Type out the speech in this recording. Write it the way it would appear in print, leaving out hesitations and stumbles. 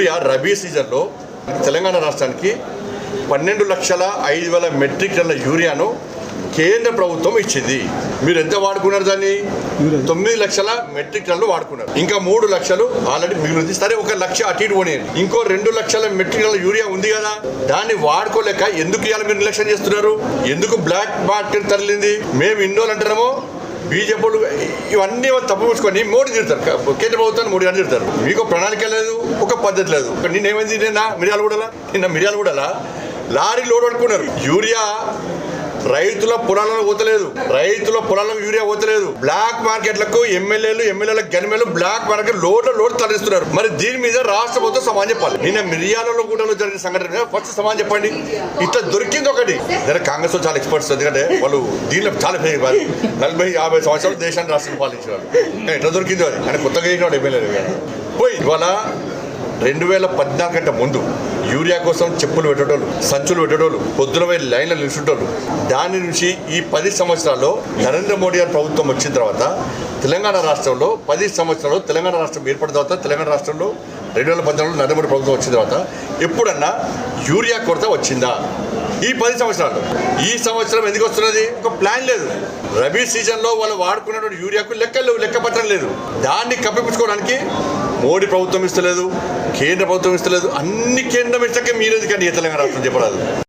Urea rabi సీజన్లో తెలంగాణ రాష్ట్రానికి 12,05,000 metric టన్నుల యూరియాను కేంద్ర ప్రభుత్వం ఇచ్చింది. మీరు ఎంత వాడుకున్నారు? దాన్ని 9 లక్షల మెట్రిక్ టన్నులు వాడుకున్నారు. ఇంకా 3 లక్షలు ఆల్రెడీ మిగిలింది. సరే, 1 లక్ష అటు ఇటు పోనీ, ఇంకో 2 లక్షల మెట్రిక్ టన్నుల యూరియా ఉంది కదా, దాన్ని వాడుకోలేక ఎందుకు ఇవాళ మీరు నిర్లక్ష్యం చేస్తున్నారు? ఎందుకు బ్లాక్ మార్కెట్ తరలింది? మేము ఇన్నోళ్ళు అంటున్నామో బీజేపీలు ఇవన్నీ తప్పు పుచ్చుకొని మోడీ తిడతారు, కేంద్ర ప్రభుత్వాన్ని మోడీ అని తిడతారు. మీకు ప్రణాళిక లేదు, ఒక పద్ధతి లేదు. నిన్నేమైంది? నిన్న మిర్యాలగూడలా లారీ లోడ్ పట్టుకున్నారు. యూరియా రైతుల పొలాలను పోతలేదు, రైతుల పొలాలకు యూరియా పోతలేదు. బ్లాక్ మార్కెట్లకు ఎమ్మెల్యేల గనిమేలు బ్లాక్ మార్కెట్ లోడ్ తరలిస్తున్నారు. మరి దీని మీద రాష్ట్ర ప్రభుత్వం సమాధానం చెప్పాలి. నిన్న మిర్యాలలో కూడా జరిగిన సంఘటన మీద ఫస్ట్ సమాధానం చెప్పండి. ఇట్లా దొరికింది ఒకటి. కాంగ్రెస్ లో చాలా ఎక్స్పర్ట్స్, ఎందుకంటే వాళ్ళు దీనిలో చాలా 40-50 సంవత్సరాలు దేశాన్ని రాష్ట్రం పాలించేవాళ్ళు. ఎట్లా దొరికిందో అది ఆయన కొత్తగా చేసినాడు ఎమ్మెల్యేలు పోయి. ఇవాళ 2014 కంటే ముందు యూరియా కోసం చెప్పులు పెట్టేటోళ్ళు, సంచులు పెట్టేటోళ్ళు, పొద్దున పోయి లైన్లో నిల్చుంటోళ్ళు. దాని నుంచి ఈ 10 సంవత్సరాల్లో నరేంద్ర మోడీ గారి ప్రభుత్వం వచ్చిన తర్వాత తెలంగాణ రాష్ట్రంలో 10 సంవత్సరాలు తెలంగాణ రాష్ట్రం ఏర్పడిన తర్వాత తెలంగాణ రాష్ట్రంలో 2014లో నరేంద్ర మోడీ ప్రభుత్వం వచ్చిన తర్వాత ఎప్పుడన్నా యూరియా కొరత వచ్చిందా? ఈ 10 సంవత్సరాలు. ఈ సంవత్సరం ఎందుకు వస్తున్నది? ఒక ప్లాన్ లేదు. రబీ సీజన్లో వాళ్ళు వాడుకున్నటువంటి యూరియాకు లెక్కపత్రం లేదు. దాన్ని కప్పిపుచ్చుకోవడానికి మోడీ ప్రభుత్వం ఇస్తలేదు, కేంద్ర ప్రభుత్వం ఇస్తలేదు. అన్ని కేంద్రం ఇస్తాకే మీరు ఎందుకండి తెలంగాణ రాష్ట్రం చెప్పరాదు.